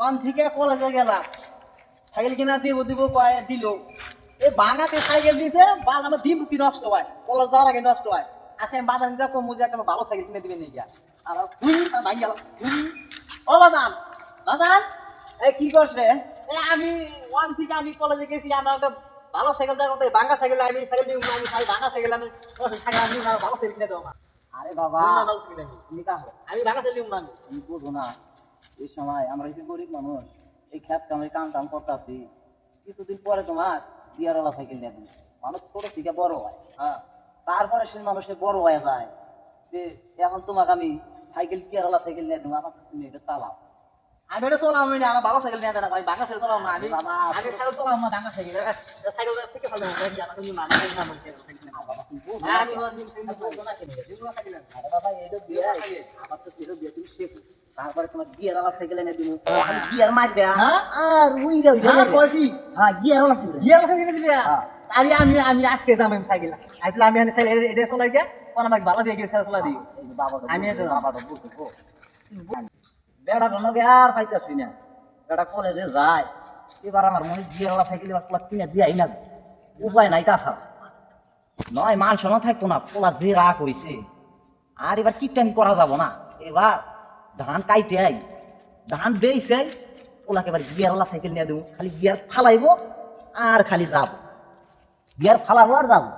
on থেকে কলেজে গেলাম সাইকেল কিনা দিব দিব কয় দিল এই বাঙাতে সাইকেল দিতে বাল আমার দিন কি নষ্ট হয় কলেজ যাওয়ার আগে নষ্ট হয় আসে আমি বাজার নিতে কম একটা ভালো সাইকেল কিনে দিবেন নাকি আর ভাই গেলাম ও বাজান বাজান এই কি করছে আমি ওয়ান থেকে আমি কলেজে গেছি আমার একটা ভালো সাইকেল দেওয়ার কথা ভাঙা সাইকেল আমি সাইকেল দিব আমি ভাঙা সাইকেল আমি সাইকেল আমি ভালো সাইকেল কিনে দেবো না আরে বাবা আমি ভাঙা সাইকেল দিব না তুমি বুঝো না এই সময় আমরা এই যে গরিব মানুষ এই খেত কামে কাম টাম করতেছি কিছুদিন পরে তোমার গিয়ারওয়ালা সাইকেল নিয়ে দিবে মানুষ ছোট থেকে বড় হয় হ্যাঁ তারপরে সে মানুষের বড় হয়ে যায় যে এখন তোমাকে আমি সাইকেল গিয়ারওয়ালা সাইকেল নিয়ে দেবো আমার তুমি এটা চালাও আমি এটা চলাম না আমার ভালো সাইকেল নিয়ে দেন আমি ভাঙা সাইকেল চলাম না আমি সাইকেল চলাম না ভাঙা সাইকেল সাইকেল থেকে ফেলতে হবে আমাকে নিয়ে মানে না বলতে আমি বাবা এটা দিয়ে আমার তো এটা দিয়ে তুমি শেখো তারপরে তোমার গিয়ারওয়ালা সাইকেল এনে দিব গিয়ার মারবে আর উইরা হ্যাঁ গিয়ারওয়ালা সাইকেল গিয়ার সাইকেল দিলে আমি আমি আমি আজকে যাম আমি সাইকেল আইতলে আমি সাইকেল এটা চলাই গিয়ে কোন আমাকে ভালো দিয়ে গিয়ে চলা দিই আমি বাবাটা বুঝবো বেড়া কোনো আর পাইতাছি না বেড়া কলেজে যায় এবার আমার মনে গিয়ারওয়ালা সাইকেল এবার কিনে দিয়াই না উপায় নাই তাছাড়া নয় মান শোনা থাকবো না পোলা যে রাগ হইছে আর এবার কিপটামি করা যাব না এবার ধান কাইতে আই ধান বেইছে ওলাকে এবার গিয়ারওয়ালা সাইকেল নিয়ে দেবো খালি গিয়ার ফালাইবো আর খালি যাবো গিয়ার ফালাবো আর যাবো